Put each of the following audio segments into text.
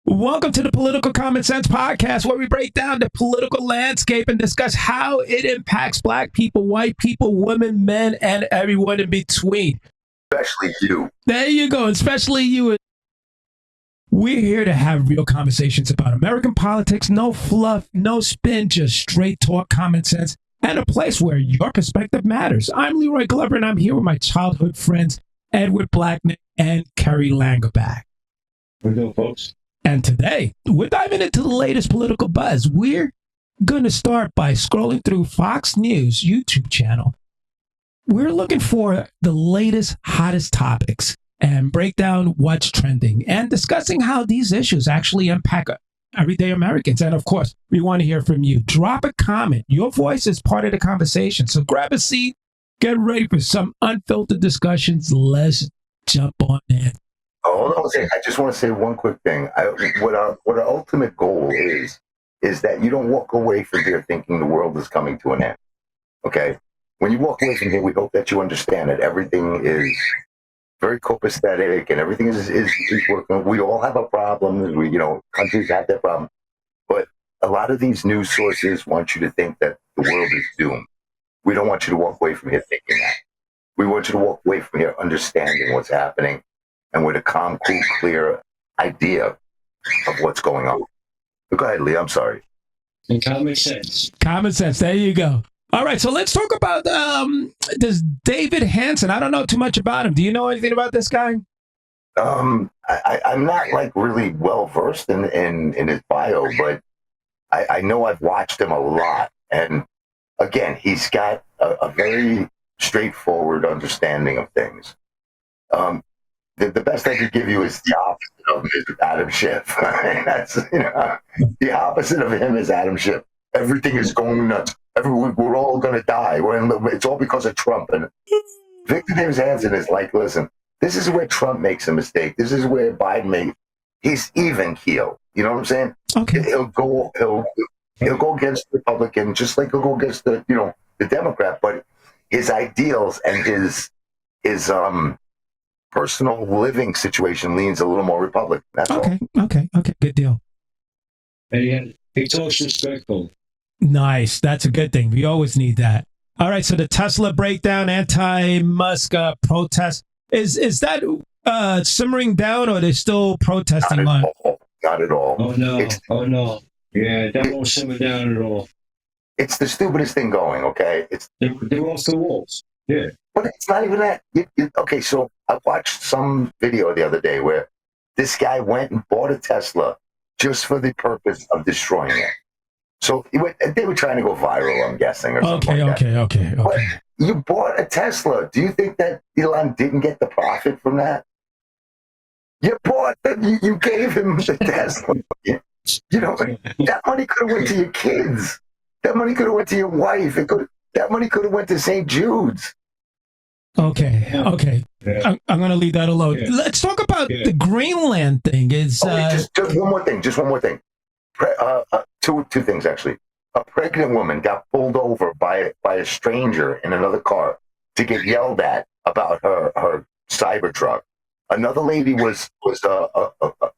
Welcome to the Political Commonsense Podcast, where we break down the political landscape and discuss how it impacts Black people, white people, women, men, and everyone in between. Especially you. There you go, especially you. We're here to have real conversations about American politics, no fluff, no spin, just straight talk, common sense, and a place where your perspective matters. I'm Leroy Glover, and I'm here with my childhood friends, Edward Blacknick and Kerry Langenback. We're doing, folks. And today, we're diving into the latest political buzz. We're going to start by scrolling through Fox News' YouTube channel. We're looking for the latest, hottest topics and break down what's trending and discussing how these issues actually impact everyday Americans. And of course, we want to hear from you. Drop a comment. Your voice is part of the conversation. So grab a seat, get ready for some unfiltered discussions. Let's jump on in. Hold on a second. I just want to say one quick thing. What our ultimate goal is that you don't walk away from here thinking the world is coming to an end. Okay? When you walk away from here, we hope that you understand that everything is very copacetic and everything is working. We all have our problems. Countries have their problems. But a lot of these news sources want you to think that the world is doomed. We don't want you to walk away from here thinking that. We want you to walk away from here understanding what's happening and with a calm, cool, clear idea of what's going on. But go ahead, Lee. I'm sorry. And common sense. Common sense. There you go. All right. So let's talk about this David Hansen. I don't know too much about him. Do you know anything about this guy? I'm not like really well versed in his bio, but I know I've watched him a lot. And again, he's got a very straightforward understanding of things. The best I could give you is the opposite of Adam Schiff. That's the opposite of him is Adam Schiff. Everything is going nuts. We're all going to die. It's all because of Trump. And Victor Davis Hansen is like, listen, this is where Trump makes a mistake. This is where Biden he's even keel. You know what I'm saying? Okay. He'll go against the Republican, just like he'll go against the Democrat. But his ideals and his personal living situation leans a little more Republican. That's all. Okay. Good deal. And he talks respectful. Nice. That's a good thing. We always need that. All right. So the Tesla breakdown, anti-Musk protest, is that simmering down, or are they still protesting on? Not at all. Oh no. Yeah, that won't simmer down at all. It's the stupidest thing going. Okay, they're off the walls. Yeah. But it's not even that. Okay, so I watched some video the other day where this guy went and bought a Tesla just for the purpose of destroying it. So they were trying to go viral, I'm guessing, or something like that. Okay. But you bought a Tesla. Do you think that Elon didn't get the profit from that? You gave him the Tesla. That money could have went to your kids. That money could have went to your wife. That money could have went to St. Jude's. Okay. Yeah. I'm going to leave that alone. Yeah. Let's talk about the Greenland thing. Just one more thing. Two things, actually. A pregnant woman got pulled over by a stranger in another car to get yelled at about her Cybertruck. Another lady was a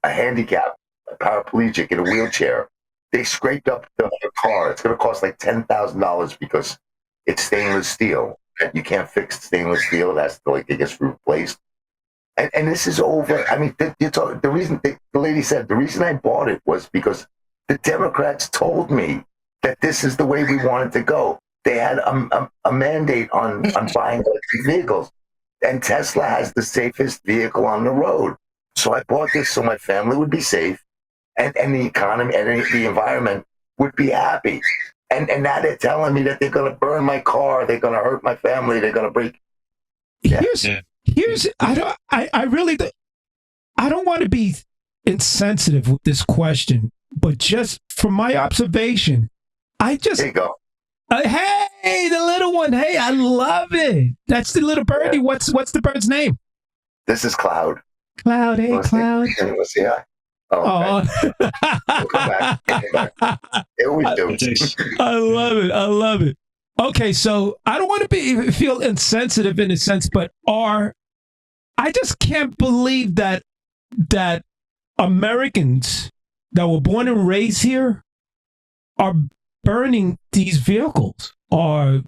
handicapped, a paraplegic in a wheelchair. They scraped up the car. It's going to cost like $10,000 because it's stainless steel. You can't fix stainless steel. It has to it gets replaced. And this is over. I mean, the reason the lady said, the reason I bought it was because the Democrats told me that this is the way we wanted to go. They had a mandate on buying electric vehicles. And Tesla has the safest vehicle on the road. So I bought this so my family would be safe and the economy and the environment would be happy. And now they're telling me that they're going to burn my car, they're going to hurt my family, they're going to break. Yeah. Here's I don't want to be insensitive with this question, but just from my observation, there you go. Hey, the little one. Hey, I love it. That's the little birdie. Yeah. What's the bird's name? This is Cloud. Cloud. Hey, Cloud. Let's see. Oh, okay. We'll come back. Here we do. I love it. Okay, so I don't want to feel insensitive in a sense, but I just can't believe that Americans that were born and raised here are burning these vehicles or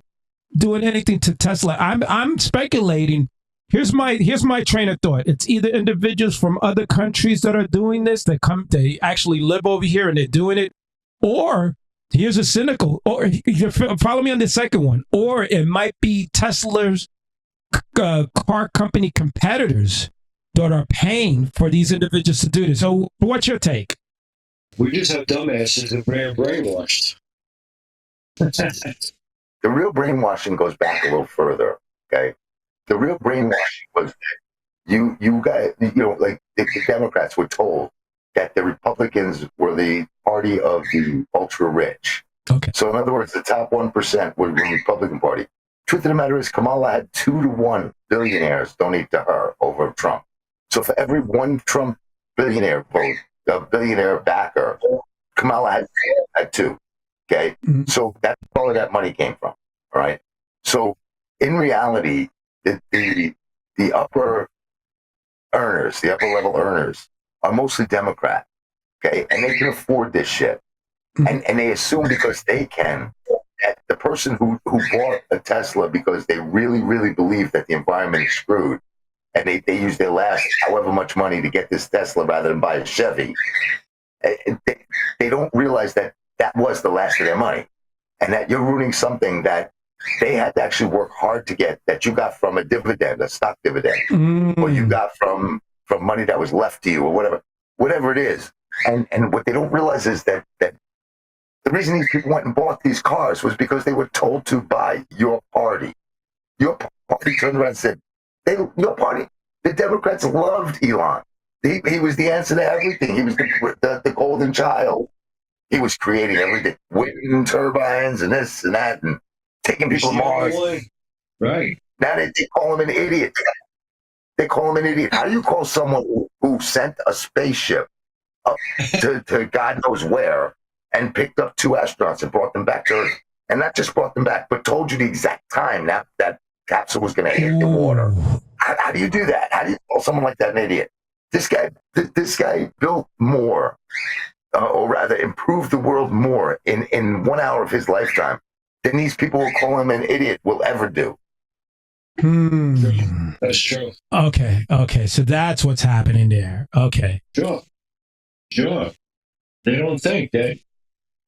doing anything to Tesla. I'm speculating. Here's my train of thought. It's either individuals from other countries that are doing this, they actually live over here and they're doing it, or here's a cynical, or follow me on the second one, or it might be Tesla's car company competitors that are paying for these individuals to do this. So what's your take? We just have dumbasses that are brainwashed. The real brainwashing goes back a little further, okay? The real brainwashing was that you guys, like the Democrats were told that the Republicans were the party of the ultra rich. Okay. So in other words, the top 1% were the Republican Party. Truth of the matter is, Kamala had 2 to 1 billionaires donate to her over Trump. So for every one Trump billionaire vote, a billionaire backer, Kamala had 2. Okay, so that's where that money came from. All right. So in reality, the upper earners, the upper level earners, are mostly Democrat. Okay, and they can afford this shit, and they assume because they can that the person who bought a Tesla because they really believe that the environment is screwed, and they use their last however much money to get this Tesla rather than buy a Chevy. They don't realize that was the last of their money, and that you're ruining something that they had to actually work hard to get, that you got from a dividend, a stock dividend, or you got from money that was left to you, or whatever it is. And what they don't realize is that the reason these people went and bought these cars was because they were told to by your party. Your party turned around and said, your party, the Democrats loved Elon. He was the answer to everything. He was the golden child. He was creating everything, wind turbines and this and that, and taking people to Mars. Right. Now they call him an idiot. They call him an idiot. How do you call someone who sent a spaceship up to God knows where and picked up 2 astronauts and brought them back to Earth? And not just brought them back, but told you the exact time that capsule was going to hit the water. How do you do that? How do you call someone like that an idiot? This guy built more, or rather improved the world more in 1 hour of his lifetime than these people who call him an idiot will ever do. That's true. Okay. So that's what's happening there. Okay. Sure. They don't think they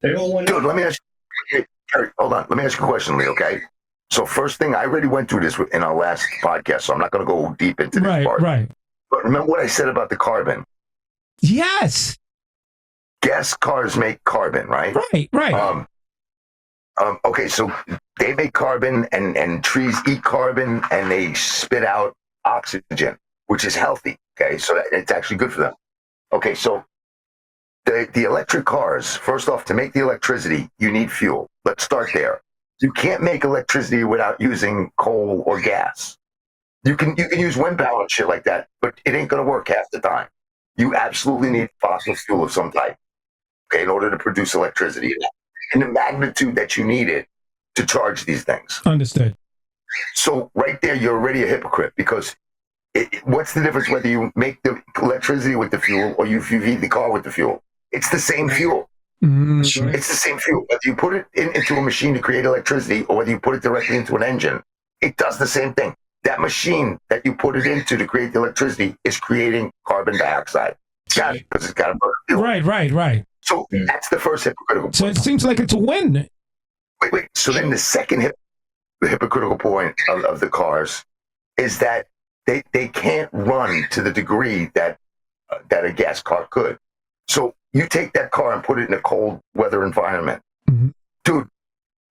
don't want to. Dude, let me ask you, Kerry, hold on. Let me ask you a question, Lee, okay? So first thing, I already went through this in our last podcast, so I'm not going to go deep into this part. Right. But remember what I said about the carbon? Yes. Gas cars make carbon, right? Right. Okay, so they make carbon, and trees eat carbon, and they spit out oxygen, which is healthy. Okay, so it's actually good for them. Okay, so the electric cars, first off, to make the electricity, you need fuel. Let's start there. You can't make electricity without using coal or gas. You can use wind power and shit like that, but it ain't going to work half the time. You absolutely need fossil fuel of some type, okay, in order to produce electricity in the magnitude that you need it to charge these things. Understood. So right there, you're already a hypocrite, because what's the difference whether you make the electricity with the fuel or you feed the car with the fuel? It's the same fuel. That's right. It's the same fuel. Whether you put it into a machine to create electricity or whether you put it directly into an engine, it does the same thing. That machine that you put it into to create the electricity is creating carbon dioxide. Because it's got to burn fuel. Right. So that's the first hypocritical point. So it seems like it's a win. Wait. So then the second hypocritical point of the cars is that they can't run to the degree that a gas car could. So you take that car and put it in a cold weather environment. Mm-hmm. Dude,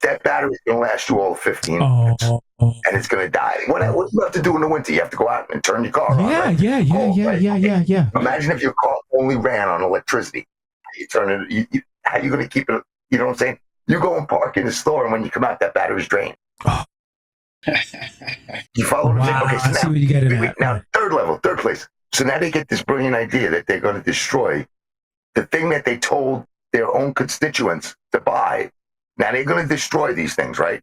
that battery's going to last you all 15 minutes, and it's going to die. What do you have to do in the winter? You have to go out and turn your car on. Right? Yeah. Imagine if your car only ran on electricity. You turn it. How are you going to keep it? You know what I'm saying? You go and park in the store, and when you come out, that battery's drained. You follow what I'm saying? Okay, so I see what you get at. Now, third place. So now they get this brilliant idea that they're going to destroy the thing that they told their own constituents to buy. Now they're going to destroy these things, right?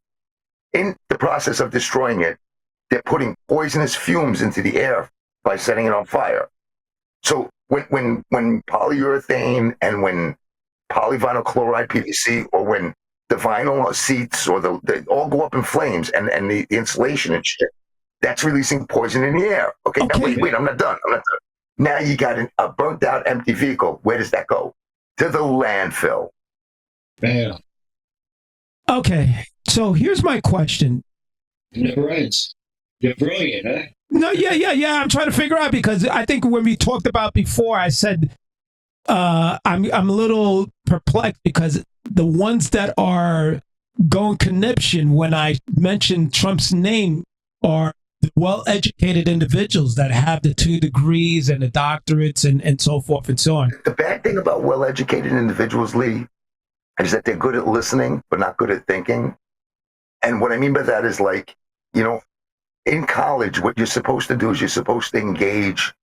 In the process of destroying it, they're putting poisonous fumes into the air by setting it on fire. So when polyurethane and when polyvinyl chloride PVC, or when the vinyl seats or they all go up in flames, and the insulation and shit, that's releasing poison in the air. Okay. Now wait, I'm not done. Now you got a burnt out empty vehicle. Where does that go? To the landfill. Bam. Okay. So here's my question. Never ends. You're brilliant, huh? No, yeah. I'm trying to figure out, because I think when we talked about before, I said I'm a little perplexed, because the ones that are going conniption when I mention Trump's name are the well-educated individuals that have the 2 degrees and the doctorates and so forth and so on. The bad thing about well-educated individuals, Lee, is that they're good at listening, but not good at thinking. And what I mean by that is, like, in college, what you're supposed to do is you're supposed to engage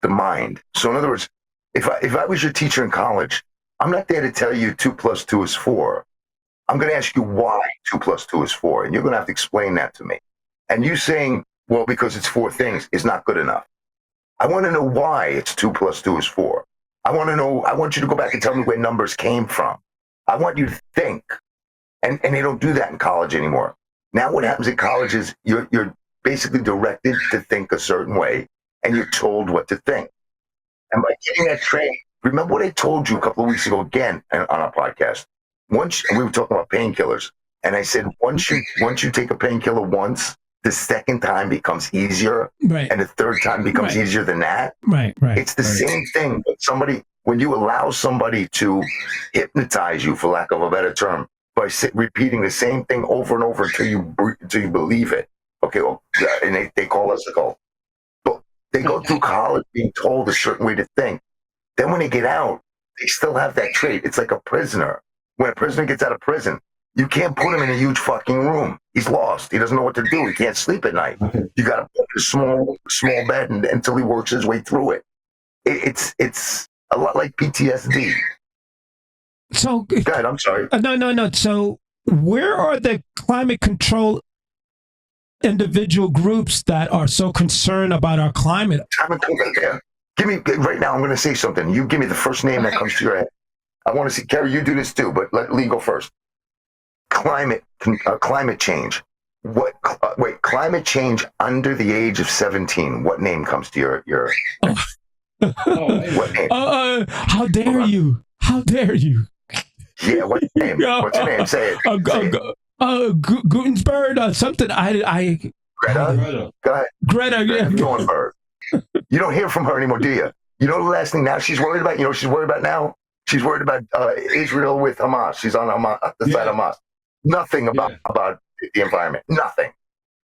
the mind. So in other words, if I was your teacher in college, I'm not there to tell you 2 + 2 is 4. I'm going to ask you why 2 + 2 is 4, and you're going to have to explain that to me. And you saying, well, because it's 4 things, is not good enough. I want to know why it's 2 + 2 is 4. I want you to go back and tell me where numbers came from. I want you to think. And they don't do that in college anymore. Now what happens in college is you're basically directed to think a certain way, and you're told what to think. And by getting that training, remember what I told you a couple of weeks ago again on our podcast. Once we were talking about painkillers, and I said once you take a painkiller once, the second time becomes easier, right, and the third time becomes easier than that. Right. It's the same thing. When you allow somebody to hypnotize you, for lack of a better term, by repeating the same thing over and over until you believe it. Okay, well, and they call us a cult. But they go through college being told a certain way to think. Then when they get out, they still have that trait. It's like a prisoner. When a prisoner gets out of prison, you can't put him in a huge fucking room. He's lost. He doesn't know what to do. He can't sleep at night. You got to put him in a small bed until he works his way through it. It's a lot like PTSD. So, go ahead, I'm sorry. No. So where are the climate control individual groups that are so concerned about our climate? Give me, right now, I'm going to say something. You give me the first name that comes to your head. I want to see, Kerry, you do this too, but let Lee go first. Climate change. Climate change under the age of 17. What name comes to your what name? How dare you? How dare you? Yeah, what name? What's your name? Say it. Gutensberg, something. Greta? Go ahead. Greta, yeah. Thornburg. You don't hear from her anymore, do you? You know the last thing now she's worried about? You know what she's worried about now? She's worried about Israel with Hamas. She's on the side of Hamas. Nothing about the environment. Nothing.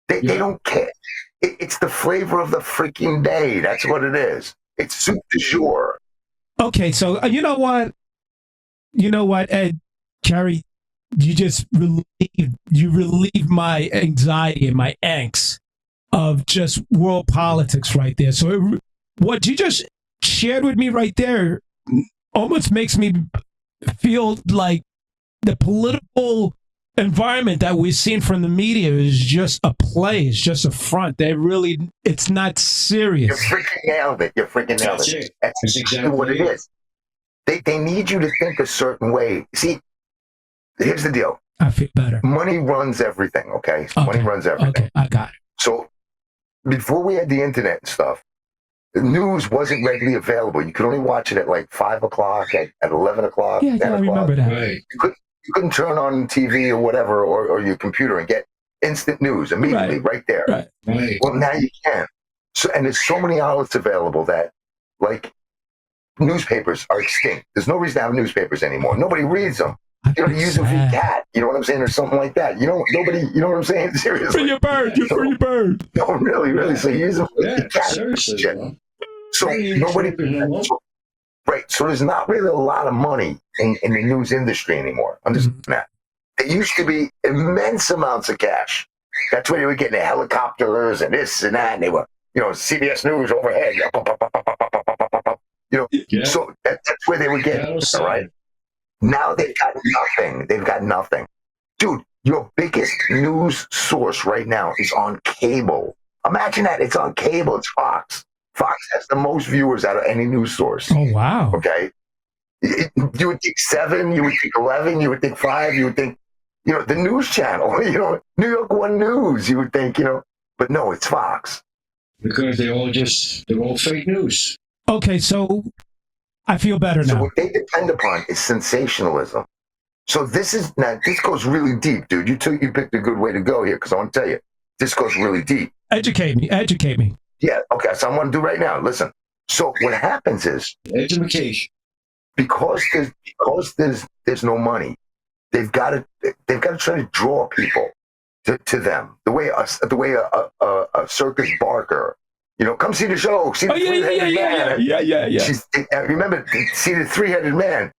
They don't care. It's the flavor of the freaking day. That's what it is. It's soup du jour. Okay, so you know what? Ed, Kerry, you just relieve my anxiety and my angst of just world politics right there. So what you just shared with me right there almost makes me feel like the political environment that we've seen from the media is just a play. It's just a front. It's not serious. You freaking nailed it. That's exactly what it is. They need you to think a certain way. See, here's the deal. I feel better. Money runs everything, okay? Money runs everything. Okay, I got it. So before we had the internet and stuff, the news wasn't readily available. You could only watch it at like 5 o'clock, at 11 o'clock. Yeah, I remember that. Right. You couldn't turn on TV or whatever, or your computer and get instant news immediately right there. Right. Well, now you can. So, and there's so many outlets available that, like, newspapers are extinct. There's no reason to have newspapers anymore. Nobody reads them. You use them for your cat. You know what I'm saying? Or something like that. You know what I'm saying? Seriously. For your bird. For your bird. No, really. So you use them for your cat. Seriously. So nobody... Right. So there's not really a lot of money in the news industry anymore. Understand that? There used to be immense amounts of cash. That's where they were getting the helicopters and this and that. And they were, CBS News overhead. So that's where they were getting, all right? Now they've got nothing. Dude, your biggest news source right now is on cable. Imagine that. It's on cable. It's Fox. Fox has the most viewers out of any news source. Oh, wow. Okay. You would think 7, you would think 11, you would think 5, you would think, the news channel, New York One News, you would think, but no, it's Fox. Because they're all fake news. Okay, so I feel better now. So what they depend upon is sensationalism. So this goes really deep, dude. You picked a good way to go here, because I want to tell you, this goes really deep. Educate me. Yeah, okay, so I'm going to do right now. Listen. So what happens is, education, because there's no money, they've got to try to draw people to them. The way a circus barker, come see the show, see the three-headed man. Yeah. Remember, see the three-headed man.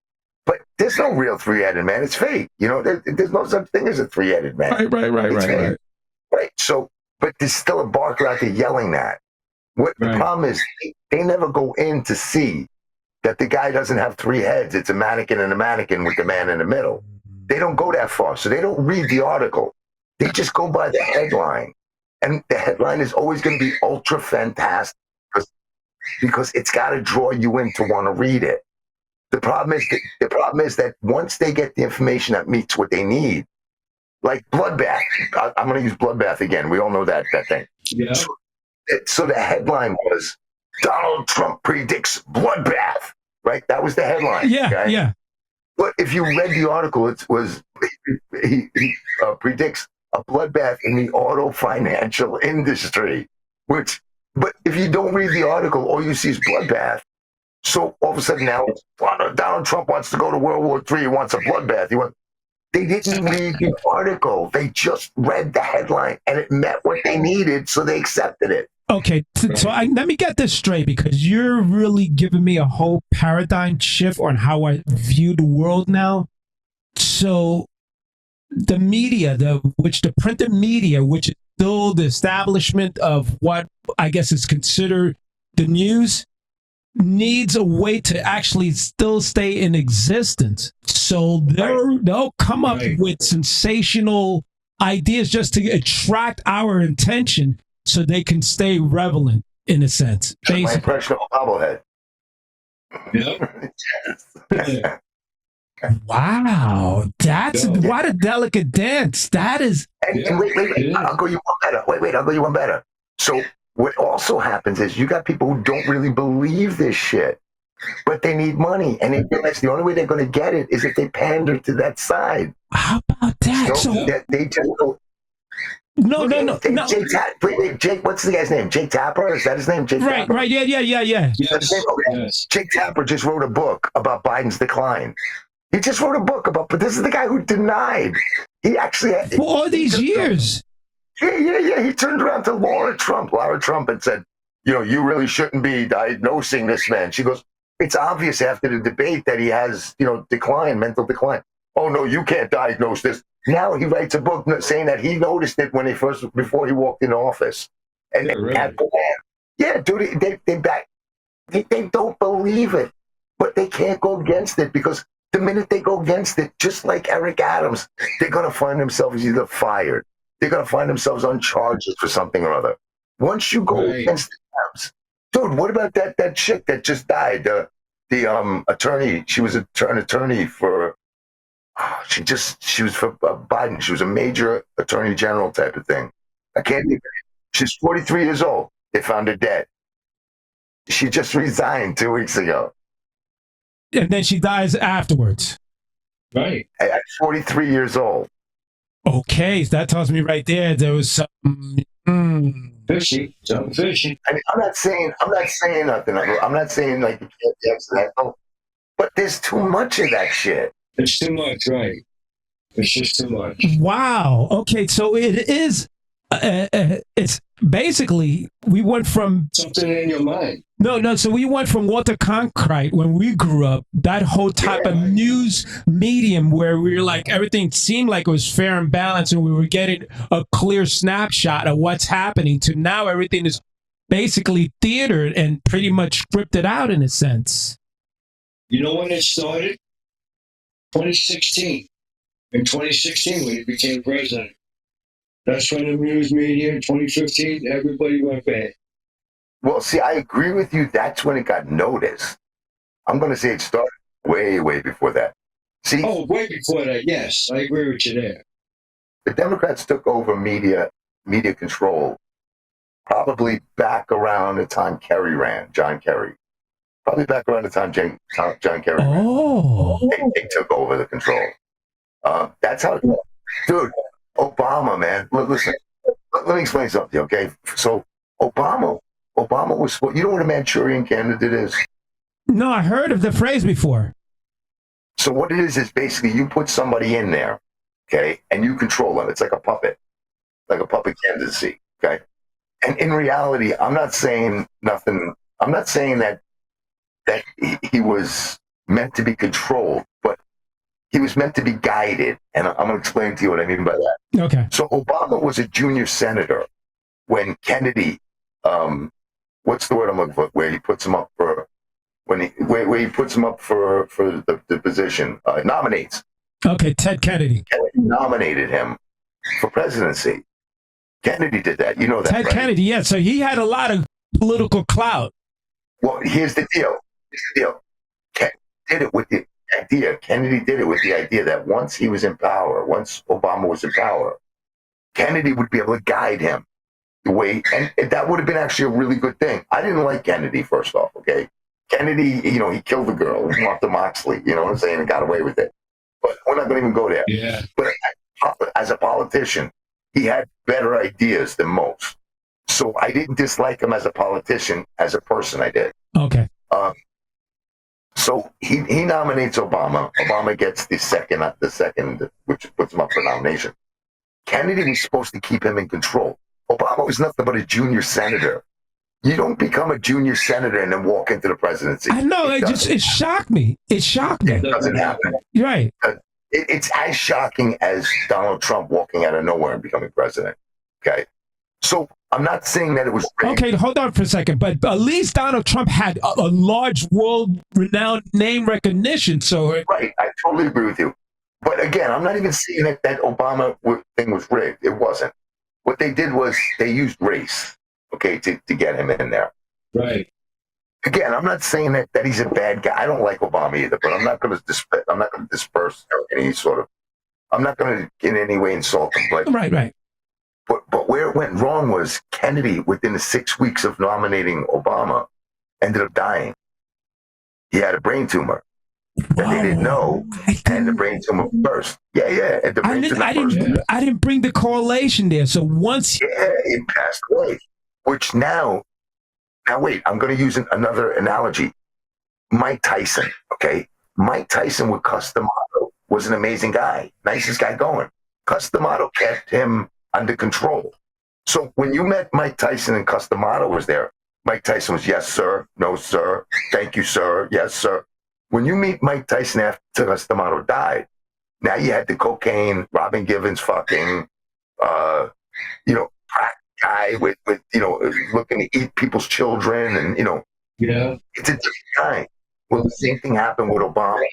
But there's no real three-headed man. It's fake. There's no such thing as a three-headed man. Right. Right. So, but there's still a barker out there yelling that. The problem is, they never go in to see that the guy doesn't have 3 heads. It's a mannequin and a mannequin with the man in the middle. They don't go that far. So they don't read the article. They just go by the headline. And the headline is always going to be ultra fantastic because it's got to draw you in to want to read it. The problem is that once they get the information that meets what they need, like bloodbath. I'm going to use bloodbath again. We all know that thing. Yeah. So the headline was, Donald Trump predicts bloodbath, right? That was the headline. Yeah, okay? yeah. But if you read the article, it was he predicts a bloodbath in the auto financial industry. But if you don't read the article, all you see is bloodbath. So all of a sudden now, Donald Trump wants to go to World War III. He wants a bloodbath. They didn't read the article. They just read the headline, and it met what they needed, so they accepted it. Okay, so let me get this straight, because you're really giving me a whole paradigm shift on how I view the world now. So the media, the printed media, which is still the establishment of what I guess is considered the news, needs a way to actually still stay in existence. So they'll come up with sensational ideas just to attract our attention so they can stay relevant, in a sense. My impression of a bobblehead. Yep. Wow. That's what a delicate dance. That is. And wait. I'll go you one better. Wait, I'll go you one better. So what also happens is you got people who don't really believe this shit, but they need money. And they realize the only way they're going to get it is if they pander to that side. How about that? So they just go. No. Jake, what's the guy's name? Jake Tapper? Is that his name? Jake Tapper? Right. Yeah. Yes. Yes. Jake Tapper just wrote a book about Biden's decline. He just wrote a book but this is the guy who denied. He actually had, for all these years. Yeah. He turned around to Laura Trump and said, you really shouldn't be diagnosing this man. She goes, it's obvious after the debate that he has, mental decline. Oh no, you can't diagnose this. Now he writes a book saying that he noticed it before he walked in office. And dude, they don't believe it, but they can't go against it, because the minute they go against it, just like Eric Adams, they're going to find themselves either fired. They're going to find themselves on charges for something or other. Once you go against the Adams, dude, what about that chick that just died? The attorney, she was an attorney for, she was for Biden. She was a major attorney general type of thing. I can't think of it. She's 43 years old. They found her dead. She just resigned 2 weeks ago. And then she dies afterwards. Right. At 43 years old. Okay, that tells me right there was some fishy. Something fishy. I mean, I'm not saying nothing. I'm not saying like you can't be accidental, but there's too much of that shit. It's too much, right? It's just too much. Wow. Okay, so it is. It's basically, we went from something in your mind. No. So we went from Walter Cronkite when we grew up, that whole type of news medium where we were like, everything seemed like it was fair and balanced and we were getting a clear snapshot of what's happening, to now everything is basically theatered and pretty much scripted out in a sense. You know when it started? 2016. In 2016, when he became president. That's when the news media in 2015, everybody went bad. Well, see, I agree with you. That's when it got noticed. I'm going to say it started way, way before that. See, Oh, way before that, yes. I agree with you there. the Democrats took over media control probably back around the time Kerry ran, John Kerry. Probably back around the time John Kerry ran. They took over the control. That's how, dude, Obama, man. Listen, let me explain something, okay? So Obama was, you know what a Manchurian candidate is? No, I heard of the phrase before. So what it is basically you put somebody in there, okay, and you control them. It's like a puppet candidacy, okay? And in reality, I'm not saying nothing. I'm not saying that he was meant to be controlled, but he was meant to be guided. And I'm going to explain to you what I mean by that. Okay. So Obama was a junior senator when Kennedy, what's the word I'm looking for? Where he puts him up for, where he puts him up for the position, nominates. Okay, Ted Kennedy. Kennedy nominated him for presidency. Kennedy did that. You know that, Ted right? Kennedy, yeah. So he had a lot of political clout. Well, here's the deal. Kennedy did it with the idea that once he was in power, once Obama was in power, Kennedy would be able to guide him the way, and that would have been actually a really good thing. I didn't like Kennedy, first off, okay? Kennedy, he killed the girl, Martha Moxley, you know what I'm saying, and got away with it. But we're not going to even go there. Yeah. But as a politician, he had better ideas than most. So I didn't dislike him as a politician. As a person, I did. Okay. So he nominates Obama. Obama gets the second, which puts him up for nomination. Kennedy was supposed to keep him in control. Obama was nothing but a junior senator. You don't become a junior senator and then walk into the presidency. I know. It shocked me. It shocked me. It doesn't happen. Right. It's as shocking as Donald Trump walking out of nowhere and becoming president. Okay. So I'm not saying that it was rigged. Okay, hold on for a second. But at least Donald Trump had a large world-renowned name recognition. So Right. I totally agree with you. But again, I'm not even saying that Obama thing was rigged. It wasn't. What they did was they used race, okay, to get him in there. Right. Again, I'm not saying that he's a bad guy. I don't like Obama either, but I'm not going to disperse any sort of. I'm not going to in any way insult him. But right. But where it went wrong was Kennedy, within the 6 weeks of nominating Obama, ended up dying. He had a brain tumor. And they didn't know, and the brain tumor burst. Yeah. And the brain tumor burst. I didn't bring the correlation there. So once, It passed away. Which now wait, I'm going to use another analogy. Mike Tyson, okay? Mike Tyson with Customato was an amazing guy, nicest guy going. Customato kept him under control. So when you met Mike Tyson and Customato was there, Mike Tyson was, yes, sir, no, sir, thank you, sir, yes, sir. When you meet Mike Tyson after Customato died, now you had the cocaine, Robin Givens fucking, crack guy with looking to eat people's children and, Yeah. it's a different time. Well, the same thing happened with Obama.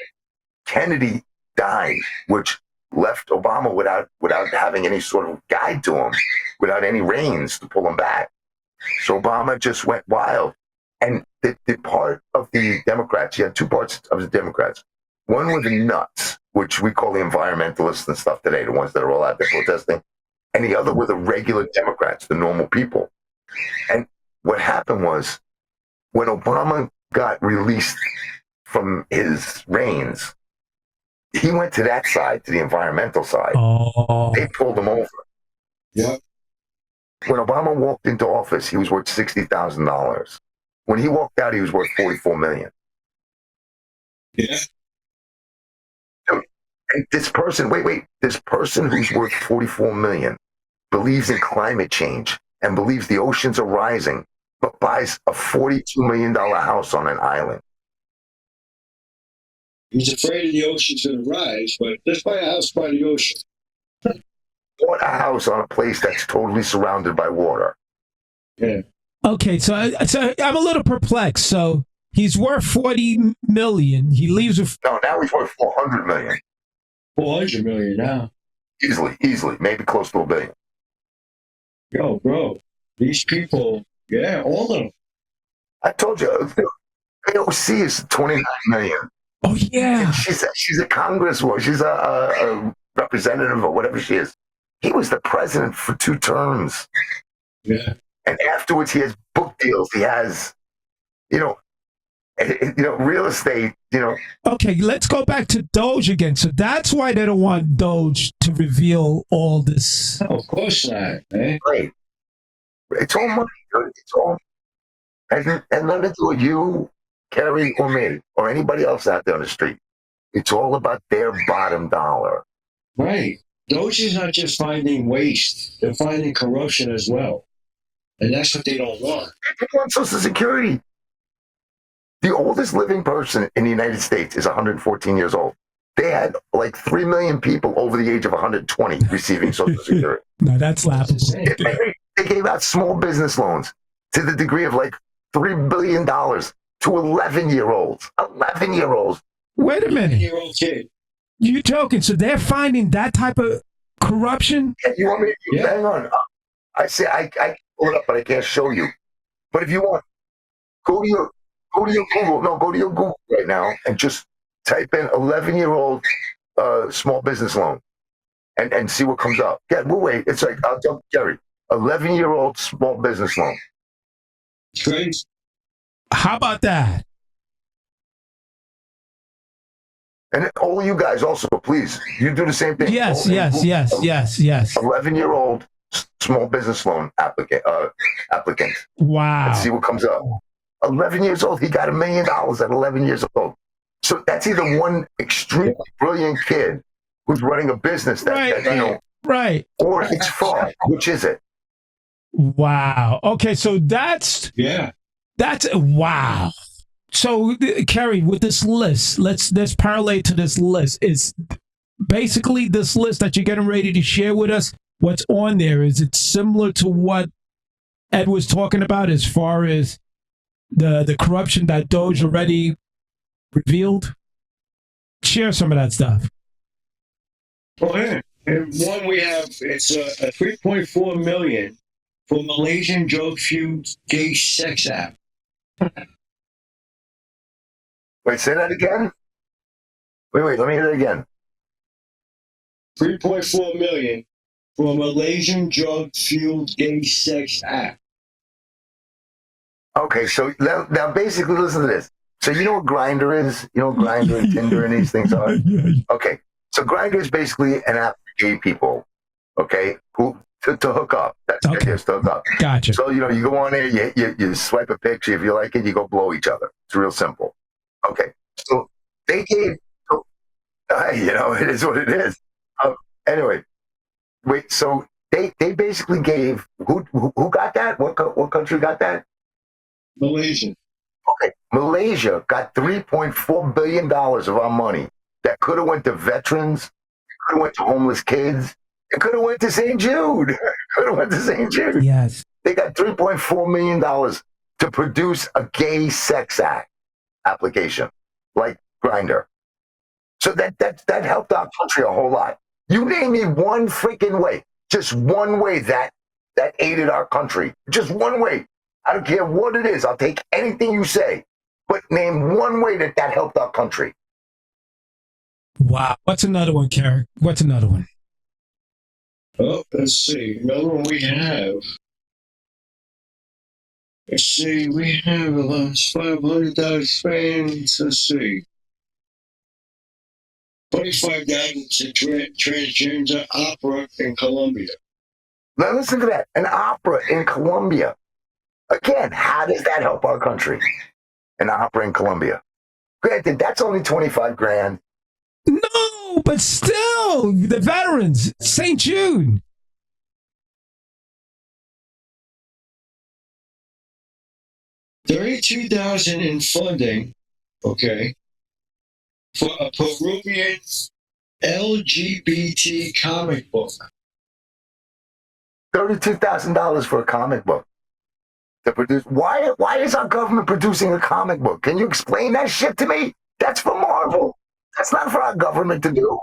Kennedy died, which left Obama without having any sort of guide to him, without any reins to pull him back. So Obama just went wild. And the part of the Democrats, you had two parts of the Democrats. One were the nuts, which we call the environmentalists and stuff today, the ones that are all out there protesting. And the other were the regular Democrats, the normal people. And what happened was, when Obama got released from his reins, he went to that side, to the environmental side. Oh. They pulled him over. Yeah. When Obama walked into office, he was worth $60,000. When he walked out, he was worth $44 million. Yeah. And this person who's worth $44 million believes in climate change and believes the oceans are rising, but buys a $42 million house on an island. He's afraid the ocean's going to rise, but let's buy a house by the ocean. Bought a house on a place that's totally surrounded by water. Yeah. Okay, so I'm a little perplexed. So he's worth $40 million. He leaves with No, now he's worth $400 million. 400 million now. Easily, maybe close to $1 billion. Yo, bro, these people, yeah, all of them. I told you, AOC is 29 million. Oh yeah. And she's a congresswoman. She's a representative or whatever she is. He was the president for 2 terms. Yeah. And afterwards, he has book deals. He has, real estate. Okay, let's go back to Doge again. So that's why they don't want Doge to reveal all this. No, of course not, man. Right. It's all money. It's all. And nothing to do with you, Kerry, or me, or anybody else out there on the street. It's all about their bottom dollar. Right. Doge is not just finding waste; they're finding corruption as well, and that's what they don't want. They want Social Security. The oldest living person in the United States is 114 years old. They had like 3 million people over the age of 120 receiving Social Security. No, that's laughable. They gave out small business loans to the degree of like $3 billion to 11-year-olds. 11-year-olds. Wait a minute. 11-year-old kid. You joking? So they're finding that type of corruption? You want me to hang on? I say I can pull it up, but I can't show you. But if you want, go to your Google. No, go to your Google right now and just type in 11-year-old small business loan and see what comes up. Yeah, we'll wait. It's like, I'll tell Gary, 11-year-old small business loan. Great. How about that? And all you guys also, please, you do the same thing. Yes. 11-year-old small business loan applicant. Wow. And see what comes up. 11 years old, he got $1 million at 11 years old. So that's either one extremely brilliant kid who's running a business Right. or it's fraud. Which is it? Wow. Okay, so that's wow. So, Kerry, with this list, let's parallel to this list. Is basically this list that you're getting ready to share with us. What's on there? Is it similar to what Ed was talking about as far as the corruption that Doge already revealed? Share some of that stuff. Oh, yeah. And one we have, it's a 3.4 million for Malaysian drug-fueled gay sex app. Wait, say that again? Wait, let me hear it again. 3.4 million for Malaysian drug-fueled gay sex app. Okay, so now basically listen to this. So you know what Grindr is? You know what Grindr and Tinder and these things are? Okay, so Grindr is basically an app for gay people, okay, who to hook up. That's what it is, to hook up. Gotcha. So, you go on there, you swipe a picture. If you like it, you go blow each other. It's real simple. Okay, so they gave, it is what it is. Anyway, wait, so they basically gave, who got that? What country got that? Malaysia. Okay, Malaysia got $3.4 billion of our money that could have went to veterans, it could have went to homeless kids, it could have went to St. Jude. Yes. They got $3.4 million to produce a gay sex act application like Grindr. So that helped our country a whole lot. You name me one freaking way, just one way that aided our country. Just one way. I don't care what it is. I'll take anything you say. But name one way that helped our country. Wow. What's another one, Kerry? What's another one? Oh, let's see. Another one we have. Let's see. We have about 500,000 fans. Let's see. 25,000 to transgender opera in Colombia. Now listen to that. An opera in Colombia. Again, how does that help our country? An opera in Colombia. Granted, that's only 25 grand. No, but still, the veterans, St. Jude. $32,000 in funding, okay, for a Peruvian LGBT comic book. $32,000 for a comic book to produce. Why is our government producing a comic book? Can you explain that shit to me? That's for Marvel. That's not for our government to do.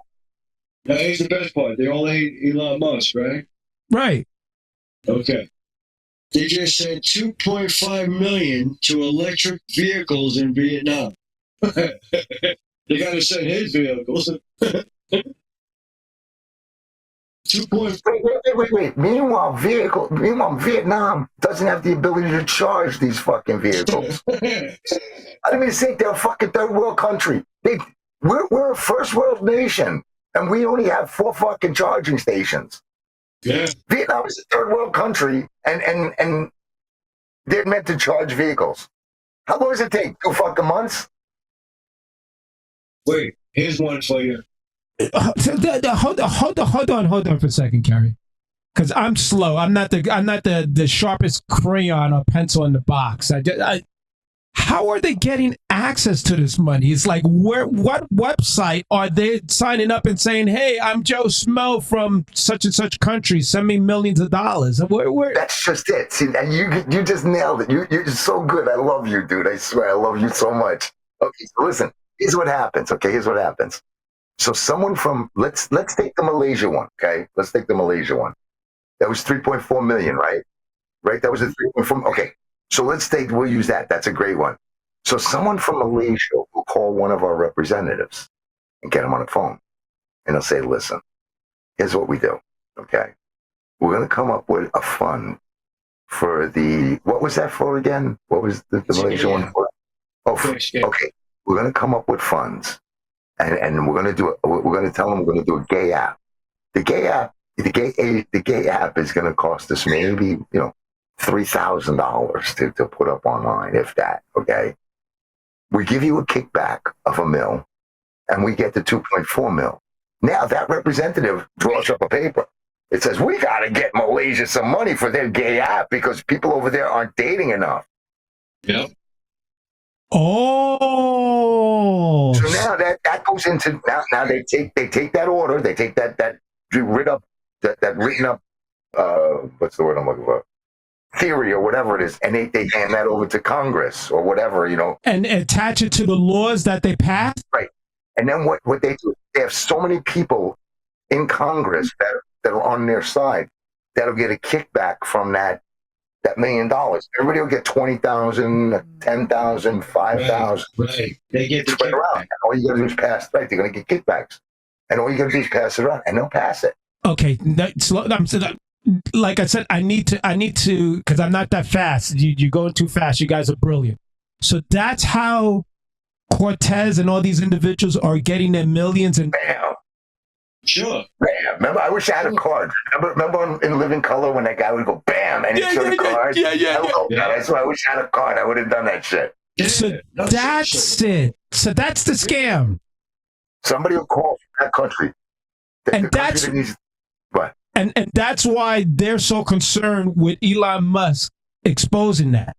Now, here's the best part. They all hate Elon Musk, right? Right. Okay. They just sent 2.5 million to electric vehicles in Vietnam. They got to send his vehicles. 2.5. Wait. Meanwhile, Vietnam doesn't have the ability to charge these fucking vehicles. I didn't mean to say they're a fucking third world country. We're a first world nation, and we only have 4 fucking charging stations. Yeah. Vietnam is a third world country, and they're meant to charge vehicles. How long does it take? 2 fucking months? Wait, here's one for you. Hold on for a second, Kerry, because I'm slow. I'm not the sharpest crayon or pencil in the box. How are they getting access to this money? It's like, what website are they signing up and saying, "Hey, I'm Joe Smo from such and such country. Send me millions of dollars." Where? That's just it. See, and you just nailed it. You're just so good. I love you, dude. I swear, I love you so much. Okay, so listen. Here's what happens. Okay, here's what happens. So someone from let's take the Malaysia one. Okay, let's take the Malaysia one. That was 3.4 million, right? Right. That was a 3.4. Okay. So we'll use that. That's a great one. So someone from Malaysia will call one of our representatives and get them on the phone. And they'll say, listen, here's what we do. Okay. We're going to come up with a fund for what was that for again? What was the Malaysia one for? Oh, okay. We're going to come up with funds and we're going to tell them we're going to do a gay app. The gay app is going to cost us maybe, $3,000 to put up online, if that, okay? We give you a kickback of $1 million, and we get the 2.4 million. Now that representative draws up a paper. It says, we got to get Malaysia some money for their gay app because people over there aren't dating enough. Yep. Oh. So now that goes into, now they take that order, they take that written up, what's the word I'm looking for? Theory or whatever it is, and they hand that over to Congress or whatever, and attach it to the laws that they pass. Right. And then what they do, they have so many people in Congress that are on their side that'll get a kickback from that $1 million. Everybody will get 20,000, 10,000, 5,000. Right. They get the spread around. And all you got to do is pass. Right. They're going to get kickbacks, and all you got to do is pass it around, and they'll pass it. Okay. Like I said, I need to, because I'm not that fast. You're going too fast. You guys are brilliant. So that's how Cortez and all these individuals are getting their millions. And bam. Sure. Bam. Remember, I wish I had a card. Remember in Living Color when that guy would go bam and he'd show the card? Yeah. That's why I wish I had a card. I would have done that shit. Yeah, so that's it. So that's the scam. Somebody will call from that country. What? And that's why they're so concerned with Elon Musk exposing that.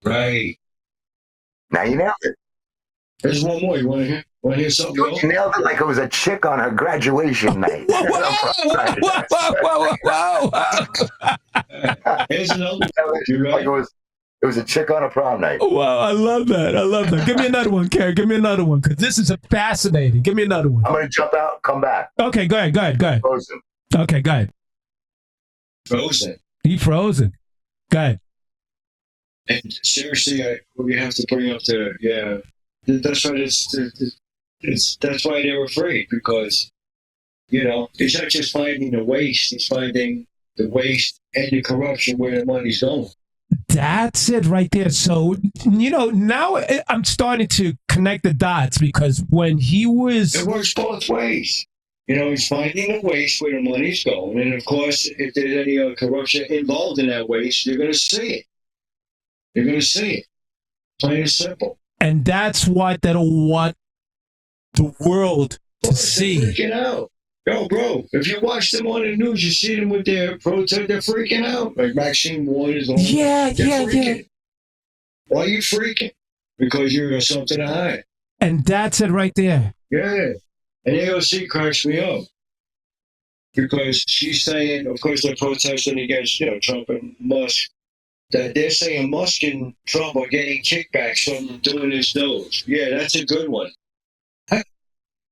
Right. Now you nailed it. There's one more. You want to hear something else? You nailed it like it was a chick on her graduation night. Whoa. Here's another one. Like it was a chick on a prom night. Wow, I love that. Give me another one, Kerry. Give me another one, because this is fascinating. Give me another one. I'm going to jump out, come back. Okay, go ahead. Frozen. Okay, go ahead. Frozen. He frozen. Go ahead. And seriously, we have to bring up that's why that's why they're afraid, because it's not just finding the waste; it's finding the waste and the corruption where the money's going. That's it right there. So now I'm starting to connect the dots, because when he was, it works both ways. He's finding the waste where the money's going, and of course, if there's any corruption involved in that waste, you're going to see it. You're going to see it. Plain and simple. And that's what they don't want the world to see. They're freaking out. Yo, bro, if you watch them on the news, you see them with their protest, they're freaking out. Like Maxine Ward is on. Yeah. Why are you freaking? Because you're something to hide. And that's it right there. Yeah. And AOC cracks me up. Because she's saying, of course, they're protesting against, Trump and Musk, that they're saying Musk and Trump are getting kickbacks from doing his nose. Yeah, that's a good one.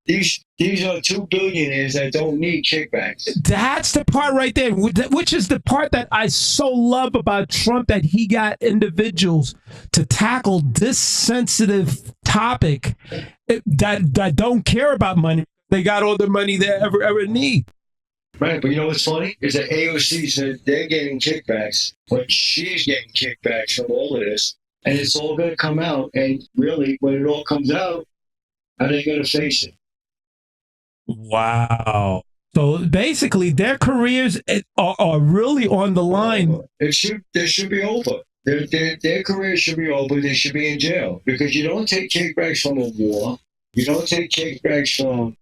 These are 2 billionaires that don't need kickbacks. That's the part right there, which is the part that I so love about Trump, that he got individuals to tackle this sensitive topic that don't care about money. They got all the money they ever need. Right, but you know what's funny? Is that AOC said they're getting kickbacks, but she's getting kickbacks from all of this. And it's all going to come out. And really, when it all comes out, how are they going to face it? Wow. So basically, their careers are really on the line. They should be over. Their careers should be over. They should be in jail. Because you don't take kickbacks from a war. You don't take kickbacks from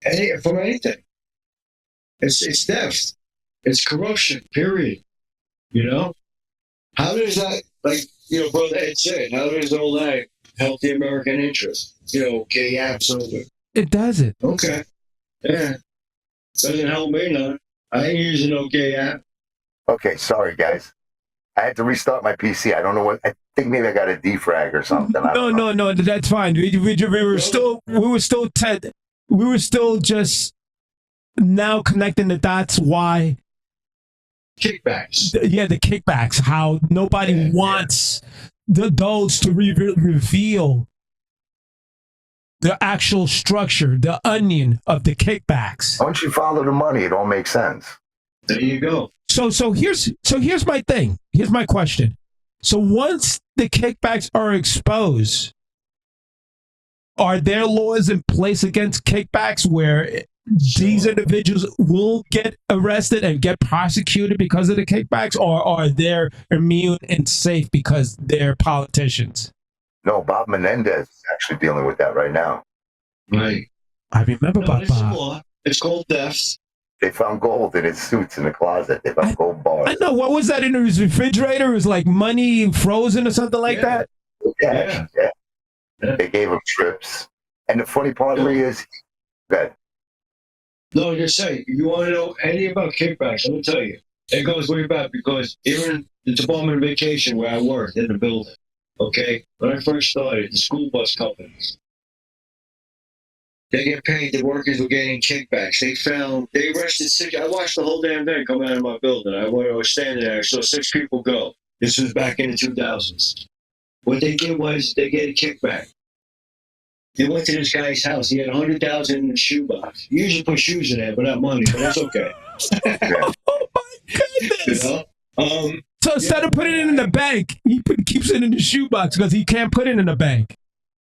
anything. It's theft. It's corruption, period. You know? How does that, like, Brother Ed said, how does all that help the American interest? Gay apps over. It doesn't. Okay. Yeah. Doesn't help me none. I ain't using no gay app. Okay, sorry, guys. I had to restart my PC. I don't know what. I think maybe I got a defrag or something. No, that's fine. We were still just now connecting the dots. Why? Kickbacks. Yeah, the kickbacks. How nobody wants those to reveal the actual structure, the onion of the kickbacks. Once you follow the money, it all makes sense. There you go. So here's my thing. Here's my question. So once the kickbacks are exposed, are there laws in place against kickbacks where these individuals will get arrested and get prosecuted because of the kickbacks, or are they immune and safe because they're politicians? No, Bob Menendez is actually dealing with that right now. Right. I remember about Bob. Law. It's called theft. They found gold in his suits in the closet. They found gold bars. I know. What was that in his refrigerator? It was like money frozen or something like that? Yeah. They gave him trips. And the funny part of it is, that. No, just say, you want to know anything about kickbacks, I'm going to tell you. It goes way back because even the Department of Education where I worked in the building, okay, when I first started, the school bus companies, they get paid, the workers were getting kickbacks. They arrested 6, I watched the whole damn thing come out of my building. I was standing there, I saw 6 people go. This was back in the 2000s. What they did was they get a kickback. They went to this guy's house. He had $100,000 in the shoebox. You usually put shoes in there, but not money. But that's okay. Oh my goodness! So instead of putting it in the bank, he keeps it in the shoebox because he can't put it in the bank.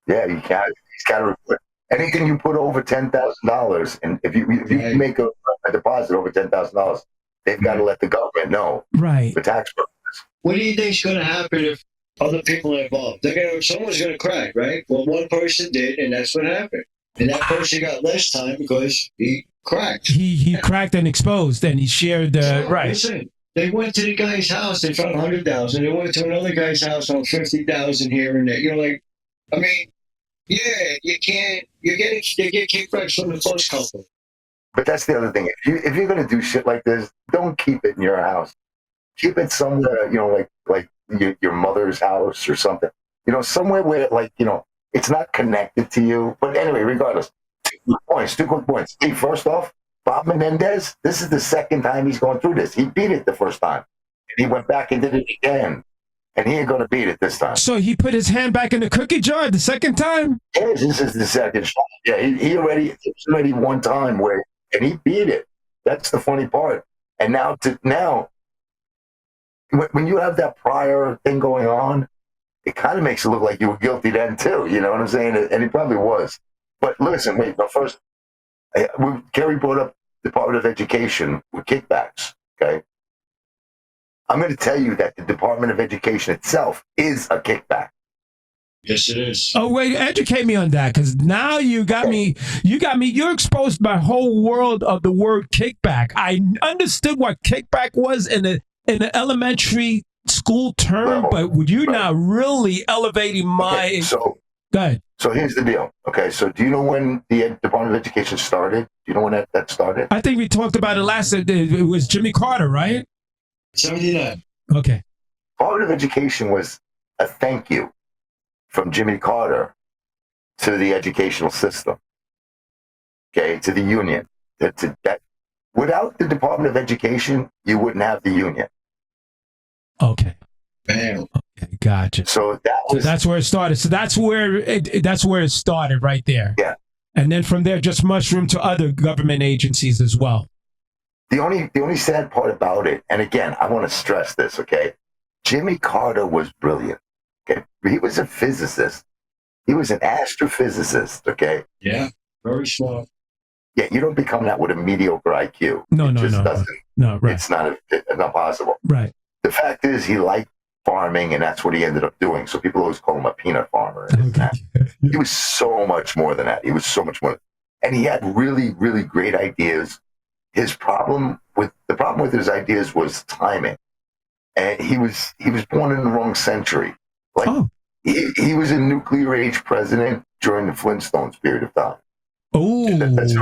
Yeah, you can't. He's got to report anything you put over $10,000, and if you make a deposit over $10,000, they've got to let the government know. Right. For tax purposes. What do you think is going to happen if other people are involved? Someone's going to crack, right? Well, one person did, and that's what happened. And that person got less time because he cracked. He cracked and exposed, and he shared right. Listen, they went to the guy's house. They found $100,000. They went to another guy's house on $50,000 here and there. You can't. They get kickbacks from the bus company. But that's the other thing. If you're going to do shit like this, don't keep it in your house. Keep it somewhere, like your mother's house or something. Somewhere where, it's not connected to you. But anyway, regardless, 2 quick points. Hey, first off, Bob Menendez, this is the second time he's going through this. He beat it the first time. And he went back and did it again. And he ain't going to beat it this time. So he put his hand back in the cookie jar the second time? Yes, this is the second shot. Yeah, it was already one time and he beat it. That's the funny part. And now, when you have that prior thing going on, it kind of makes it look like you were guilty then too. You know what I'm saying? And he probably was. But listen, first, Kerry brought up Department of Education with kickbacks. Okay, I'm going to tell you that the Department of Education itself is a kickback. Yes, it is. Oh, wait, educate me on that, because now you got me. You exposed my whole world of the word kickback. I understood what kickback was in an elementary school term, but would you now really elevating my... Okay, so, go ahead. So here's the deal. Okay, so do you know when the Department of Education started? Do you know when that started? I think we talked about it last. It was Jimmy Carter, right? 79. Okay. Department of Education was a thank you from Jimmy Carter to the educational system, okay, to the union. That without the Department of Education, you wouldn't have the union. Okay. Bam. Okay, gotcha. So that's where it started. So that's where it started right there. Yeah. And then from there, just mushroomed to other government agencies as well. The only sad part about it, and again, I want to stress this, okay? Jimmy Carter was brilliant. Okay, he was a physicist. He was an astrophysicist. Okay. Yeah, very smart. Yeah, you don't become that with a mediocre IQ. No. Right. It's not possible. Right. The fact is, he liked farming, and that's what he ended up doing. So people always call him a peanut farmer. Okay. He was so much more than that. He was so much more, and he had really, really great ideas. The problem with his ideas was timing, and he was born in the wrong century. He was a nuclear age president during the Flintstones period of time. Oh, that's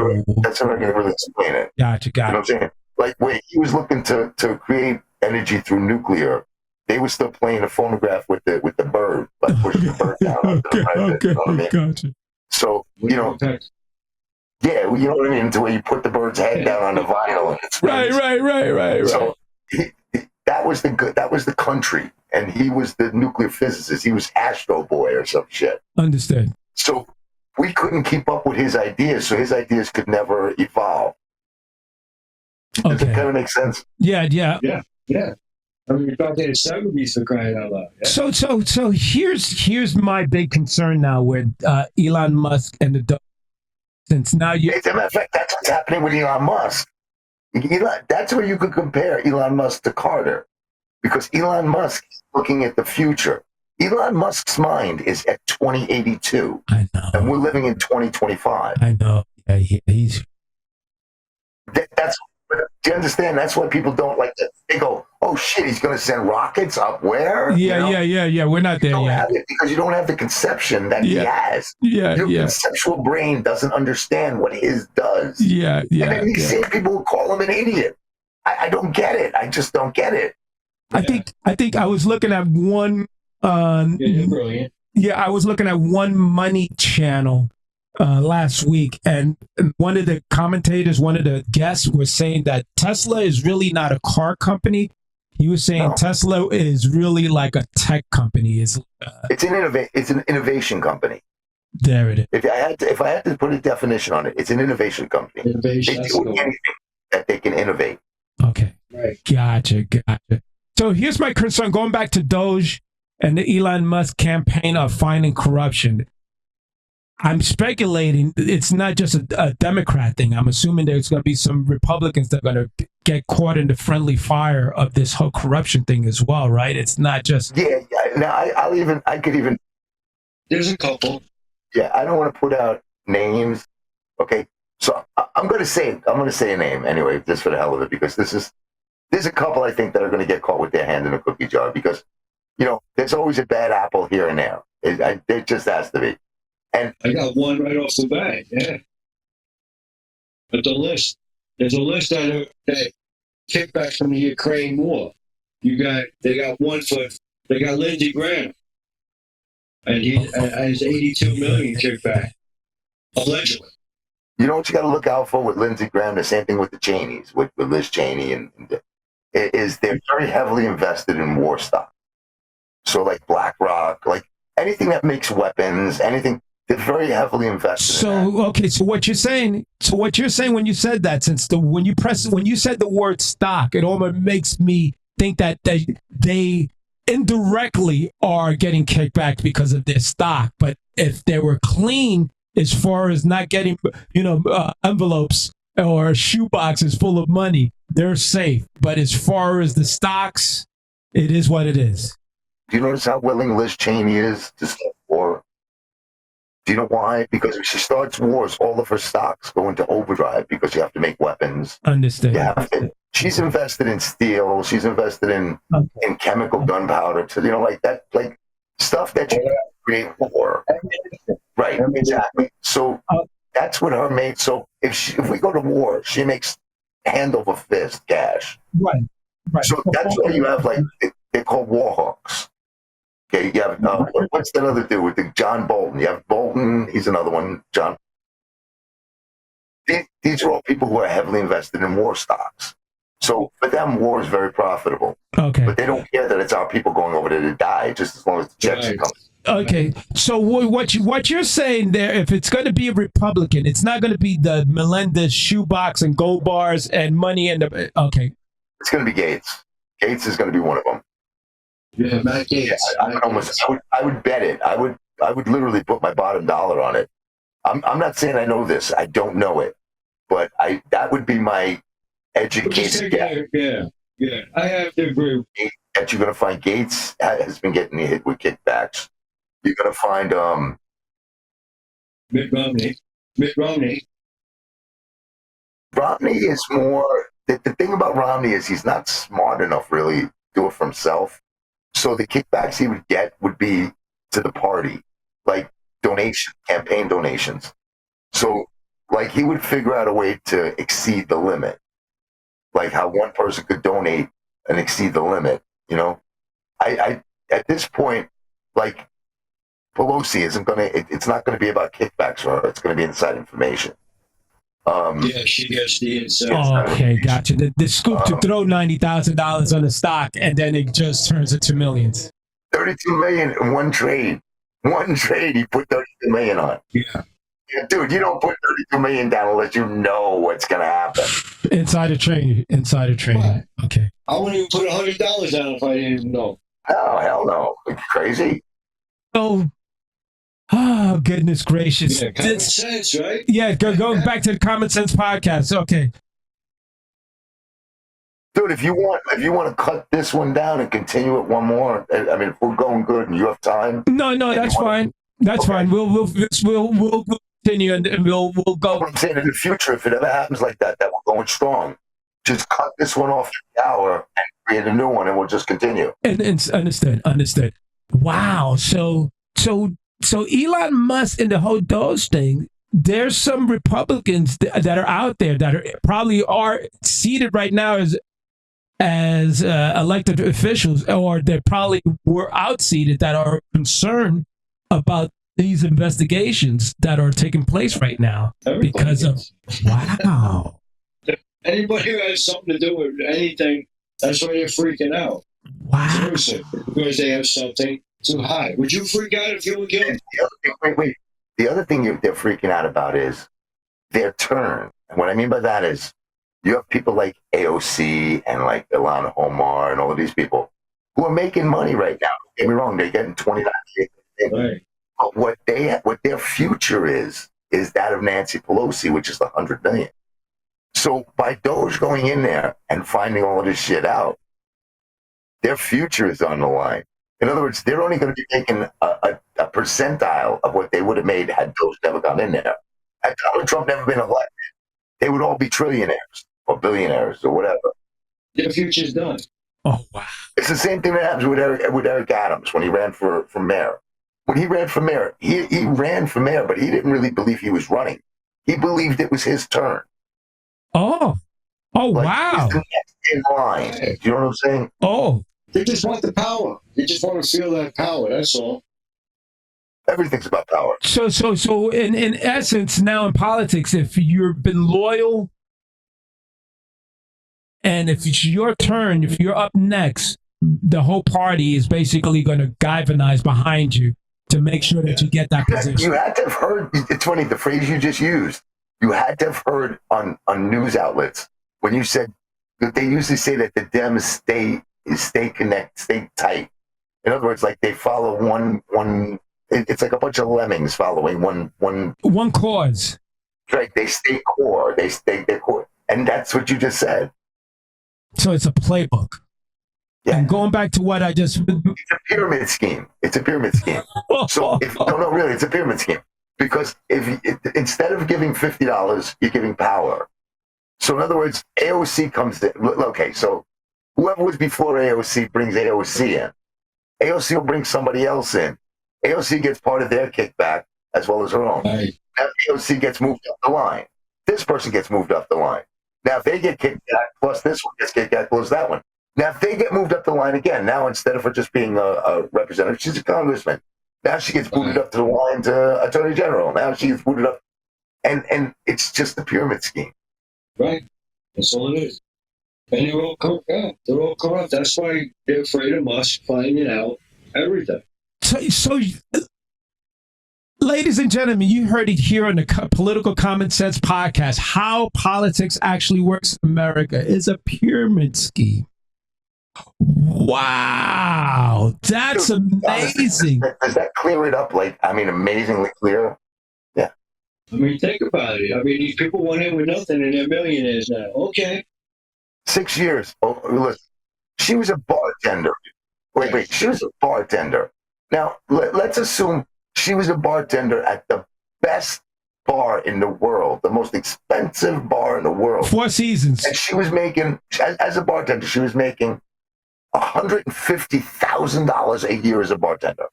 how I can really explain it. Gotcha. You know what I'm saying? Like when he was looking to create energy through nuclear, they were still playing the phonograph with the bird, like pushing the bird down onto the president. You know what I mean? Gotcha. So you know what I mean. To where you put the bird's head down on the vinyl. And it's Right. So that was the country, and he was the nuclear physicist. He was Astro Boy or some shit. Understood. So we couldn't keep up with his ideas, so his ideas could never evolve. Okay. Does it kind of make sense? Yeah. I mean, back in the 70s, for crying out loud. Yeah. So here's my big concern now with Elon Musk and since now you. As a matter of fact, that's what's happening with Elon Musk. That's where you could compare Elon Musk to Carter, because Elon Musk is looking at the future. Elon Musk's mind is at 2082. I know. And we're living in 2025. I know. Yeah, he's. Do you understand? That's why people don't like that. They go, "Oh shit, he's going to send rockets up where?" Yeah. We're not there yet because you don't have the conception that he has. Your conceptual brain doesn't understand what his does. Yeah. And then these same people will call him an idiot. I don't get it. I just don't get it. I think I was looking at one. You're brilliant. Yeah, I was looking at One Money channel last week, and one of the commentators, one of the guests, was saying that Tesla is really not a car company. He was saying Tesla is really like a tech company. It's an innovation company. There it is. If I had to put a definition on it, it's an innovation company. They do anything that they can innovate. Okay. Right. Gotcha. So here's my concern, going back to Doge and the Elon Musk campaign of finding corruption. I'm speculating it's not just a Democrat thing. I'm assuming there's going to be some Republicans that are going to get caught in the friendly fire of this whole corruption thing as well, right? It's not just... Yeah. No, I could even... There's a couple. Yeah, I don't want to put out names. Okay, so I'm going to say a name anyway, just for the hell of it, because there's a couple I think that are going to get caught with their hand in a cookie jar, because, there's always a bad apple here and there. It just has to be. And I got one right off the bat, yeah. But there's a list that kickback from the Ukraine war. They got Lindsey Graham, and he has 82 million kickback, allegedly. You know what you got to look out for with Lindsey Graham? The same thing with the Cheneys, with Liz Cheney, is they're very heavily invested in war stock. So like BlackRock, like anything that makes weapons, anything. They're very heavily invested in that. Okay, so what you're saying when you said that, when you said the word stock, it almost makes me think that they indirectly are getting kickback because of their stock. But if they were clean as far as not getting, envelopes or shoe boxes full of money, they're safe. But as far as the stocks, it is what it is. Do you notice how willing Liz Cheney is to start war? Do you know why? Because if she starts wars, all of her stocks go into overdrive because you have to make weapons. Understand. She's invested in steel. She's invested in chemical gunpowder. So, like that, like stuff that you create war. Right, exactly. So that's what her made. So if we go to war, she makes hand over fist cash. Right. So that's why you have they're called war hawks. Okay, you have what's that other dude with the John Bolton? You have Bolton. He's another one. John. These are all people who are heavily invested in war stocks. So for them, war is very profitable. Okay. But they don't care that it's our people going over there to die, just as long as the checks come. Okay, so what you're saying there, if it's going to be a Republican, it's not going to be the Melendez shoebox and gold bars and money and the, okay. It's going to be Gates. Gates is going to be one of them. Yeah, Matt Gates. I would bet it. I would literally put my bottom dollar on it. I'm not saying I know this. I don't know it, but that would be my educated guess. Yeah. I have to agree. That you're going to find Gates has been getting hit with kickbacks. You're going to find Mitt Romney. Romney is more. The thing about Romney is he's not smart enough really to do it for himself. So the kickbacks he would get would be to the party, like campaign donations. So like he would figure out a way to exceed the limit, like how one person could donate and exceed the limit. You know, I at this point, like Pelosi isn't going to. It's not going to be about kickbacks for her. It's going to be inside information. Yeah, she gets the inside. Oh, okay, gotcha. The scoop to throw $90,000 on the stock and then it just turns into millions. 32 million in one trade. One trade, he put 32 million on. Yeah, dude, you don't put 32 million down unless you know what's going to happen. Insider trading. What? Okay. I wouldn't even put $100 down if I didn't even know. Oh, hell no. Are you crazy? So, oh, goodness gracious. Yeah, common sense, right? Yeah, going back to the Common Sense Podcast. Okay. Dude, if you want to cut this one down and continue it one more, I mean, if we're going good and you have time. No, that's fine. That's fine. We'll continue and we'll go. What I'm saying, in the future, if it ever happens like that we're going strong, just cut this one off the hour and create a new one, and we'll just continue. And understood. Wow. So Elon Musk and the whole Doge thing. There's some Republicans that are out there that probably are seated right now as elected officials, or they probably were outseated that are concerned about these investigations that are taking place right now. Everybody because of wow. Anybody who has something to do with anything, that's why they're freaking out. Wow. Seriously, because they have something to hide. Would you freak out if you were guilty? Wait. The other thing they're freaking out about is their turn. And what I mean by that is you have people like AOC and like Ilhan Omar and all of these people who are making money right now. Don't get me wrong, they're getting $29. Right. But what their future is that of Nancy Pelosi, which is the $100 million. So by Doge going in there and finding all of this shit out, their future is on the line. In other words, they're only going to be making a percentile of what they would have made had Doge never gone in there. Had Donald Trump never been elected, they would all be trillionaires or billionaires or whatever. Their future's done. Oh, wow. It's the same thing that happens with Eric Adams when he ran for mayor. When he ran for mayor, he ran for mayor, but he didn't really believe he was running. He believed it was his turn. Oh, wow. He's the next in line. Do you know what I'm saying? Oh. They just want the power. They just want to feel that power. That's all. Everything's about power. So in essence, now in politics, if you've been loyal and if it's your turn, if you're up next, the whole party is basically going to galvanize behind you to make sure that you get that position. You had to have heard, it's funny, the phrase you just used, you had to have heard on news outlets when you said that they usually say that the Dems stay tight. In other words, like they follow one. It's like a bunch of lemmings following one cause. Right? They stay core. They stay core, and that's what you just said. So it's a playbook. Yeah. And going back to what I just... It's a pyramid scheme. So really, it's a pyramid scheme. Because instead of giving $50, you're giving power. So in other words, AOC comes in. Okay, so whoever was before AOC brings AOC in. AOC will bring somebody else in. AOC gets part of their kickback as well as her own. Right. Now AOC gets moved up the line. This person gets moved up the line. Now if they get kicked back, plus this one gets kicked back, plus that one. Now, if they get moved up the line again, now instead of her just being a representative, she's a congressman. Now she gets booted up to the line to attorney general. Now she gets booted up. And it's just a pyramid scheme. Right. That's all it is. And they're all corrupt. They're all corrupt. That's why they're afraid of us finding out everything. So, ladies and gentlemen, you heard it here on the Political Common Sense Podcast. How politics actually works in America is a pyramid scheme. Wow, that's amazing. Does that clear it up? Amazingly clear? Yeah. I mean, think about it. I mean, these people went in with nothing and they're millionaires now. Okay. 6 years. Oh, listen, she was a bartender. Wait. She was a bartender. Now, let's assume she was a bartender at the best bar in the world, the most expensive bar in the world. Four Seasons. And she was making, as a bartender, she was making $150,000 a year as a bartender.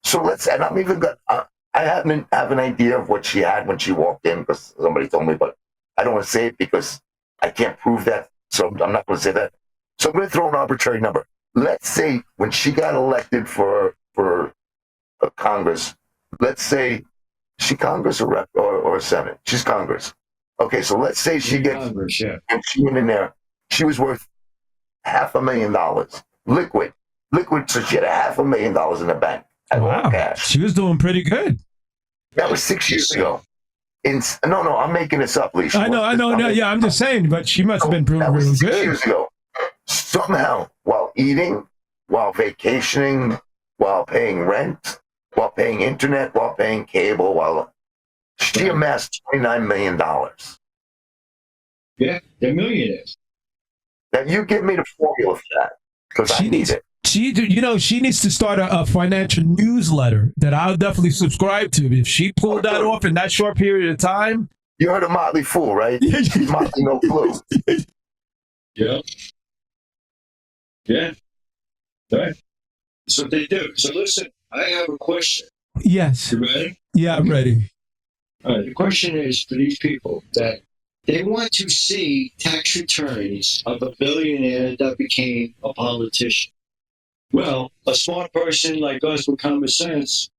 So and I'm even got, I have an idea of what she had when she walked in because somebody told me, but I don't want to say it because I can't prove that. So I'm not going to say that. So I'm going to throw an arbitrary number. Let's say when she got elected for Congress, let's say she Congress or rep or Senate. She's Congress. Okay, so let's say she gets Congress, yeah. And she went in there. She was worth $500,000 liquid. So she had $500,000 in the bank. Wow, cash. She was doing pretty good. That was 6 years ago. No, I'm making this up, Lee. I know. No, yeah, I'm just saying, but she must have been really good. 6 years ago. Somehow, while eating, while vacationing, while paying rent, while paying internet, while paying cable, she amassed $29 million. Yeah, they're millionaires. Now, you give me the formula for that, because I need it. She needs to start a financial newsletter that I'll definitely subscribe to. If she pulled that off in that short period of time. You heard of Motley Fool, right? Motley No Clue. Yeah. Yeah. Right. That's what they do. So listen, I have a question. Yes. You ready? Yeah, I'm ready. All right. The question is for these people that they want to see tax returns of a billionaire that became a politician. Well, a smart person like us with common sense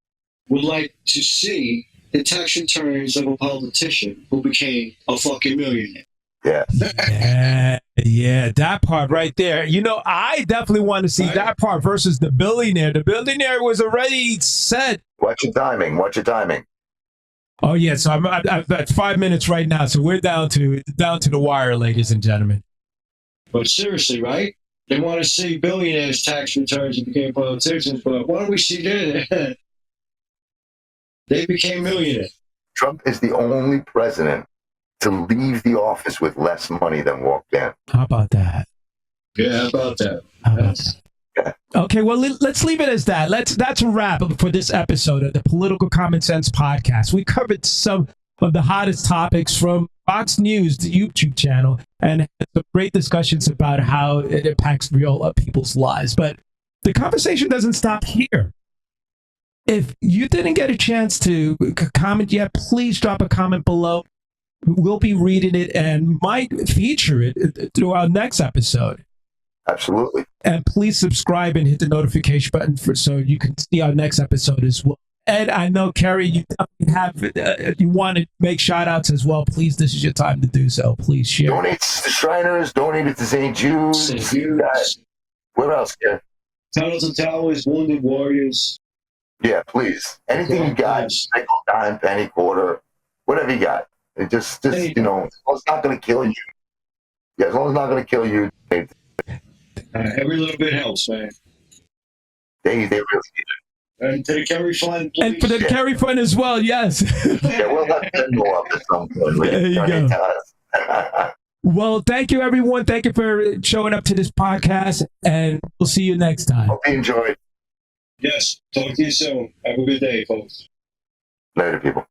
would like to see the tax returns of a politician who became a fucking millionaire. Yeah. Yeah, that part right there. I definitely want to see that part versus the billionaire. The billionaire was already set. Watch your timing. Oh yeah, so I'm at 5 minutes right now. So we're down to the wire, ladies and gentlemen. But seriously, right? They want to see billionaires' tax returns and became politicians, but why don't we see that? They became millionaires. Trump is the only president to leave the office with less money than walked in. How about that? Yeah, how about that? Yeah. Okay, well, let's leave it as that. That's a wrap for this episode of the Political Common Sense Podcast. We covered some of the hottest topics from Fox News, the YouTube channel, and some great discussions about how it impacts real people's lives. But the conversation doesn't stop here. If you didn't get a chance to comment yet, please drop a comment below. We'll be reading it and might feature it through our next episode. Absolutely. And please subscribe and hit the notification button so you can see our next episode as well. And I know, Kerry, you you want to make shout outs as well. Please, this is your time to do so. Please share. Donate to the Shriners, donate it to St. Jude's. Where else, Kerry? Tunnels and Towers, Wounded Warriors. Yeah, please. Anything you got, nickel, dime, penny, quarter, whatever you got. It just as long as it's not going to kill you. Yeah, as long as it's not going to kill you. Every little bit helps, man. They really need it. And to the Kerry Fund, please. And for the Kerry Fund as well, yes. Yeah, we'll let them go up at some point. There you go. Well, thank you, everyone. Thank you for showing up to this podcast, and we'll see you next time. Hope you enjoyed. Yes. Talk to you soon. Have a good day, folks. Later, people.